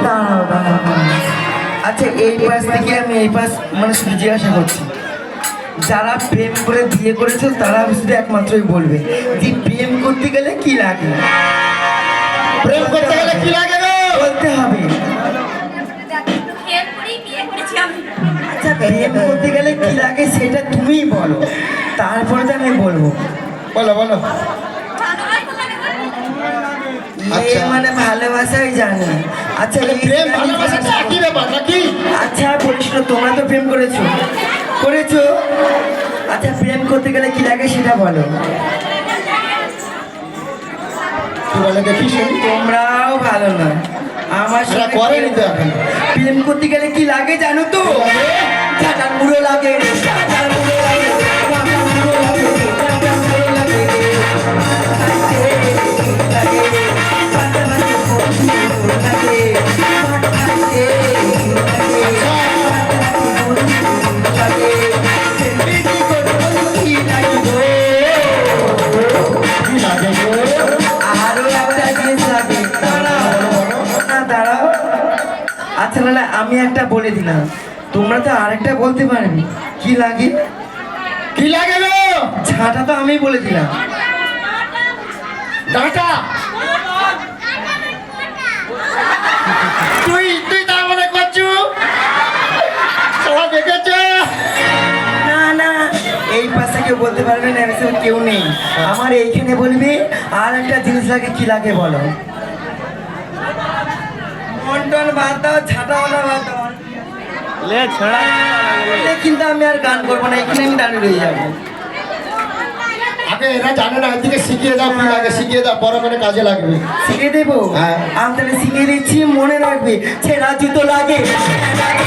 দাঁড়াও দাঁড়াও। আচ্ছা এই পাশ থেকে আমি এই পাশ মানে শুধু জিজ্ঞাসা করছি, যারা প্রেম করে বিয়ে করেছে তারা শুধু একমাত্রই বলবে যে প্রেম করতে গেলে কি লাগে। প্রেম করতে গেলে কি লাগে গো? বলতে হবে। আচ্ছা প্রেম করতে গেলে কি লাগে সেটা তুমিই বলো, তারপরে তো আমি বলবো। বলো বলো। মেয়ে মানে ভালোবাসাই জানে। আচ্ছা তাহলে প্রেম ভালোবাসাটা একই ব্যাপার নাকি? আচ্ছা বলিস না, তোমরা তো প্রেম করেছো করেছো আচ্ছা প্রেম করতে গেলে কি লাগে সেটা বলো। কি বলে দেখি শুনি। তোমরাও ভালো না, আমার সেটা সাথে করেনি তো এখন। প্রেম করতে গেলে কি লাগে জানো তো? ঝাঁটার মুড়ো লাগে, ঝাঁটার মুড়ো লাগে, ঝাঁটার মুড়ো লাগে, ঝাঁটার মুড়ো লাগে, আরো একটা জিনিস লাগে। দাঁড়াও। আচ্ছা না আমি একটা বলে দিলাম, তোমরা তো আরেকটা বলতে পারবে কি লাগে। কি লাগে গো? ঝাঁটা তো আমি বলে দিলাম। ডাটা। তুই তুই তার মনে করছু সবাই দেখেছে। না না এই পাশে কেউ বলতে পারবে না, এসব কেউ নেই। আমার এইখানে বলবি আর একটা জিনিস লাগে, কি লাগে বলো। মন্টন বাদ দাও, ছাটাওয়ালা বাদ দাও, কিন্তু আমি আর গান করবো না, এখানে আমি দাঁড়িয়ে রয়ে যাবো। আগে এরা জানে না, এদিকে শিখিয়ে দাও কি লাগে, শিখিয়ে দাও, বড় করে কাজে লাগবে। শিখিয়ে দেবো? হ্যাঁ। আমি তাহলে শিখিয়ে দিচ্ছি, মনে রাখবে। ছেঁড়া জুতো লাগে, লাগে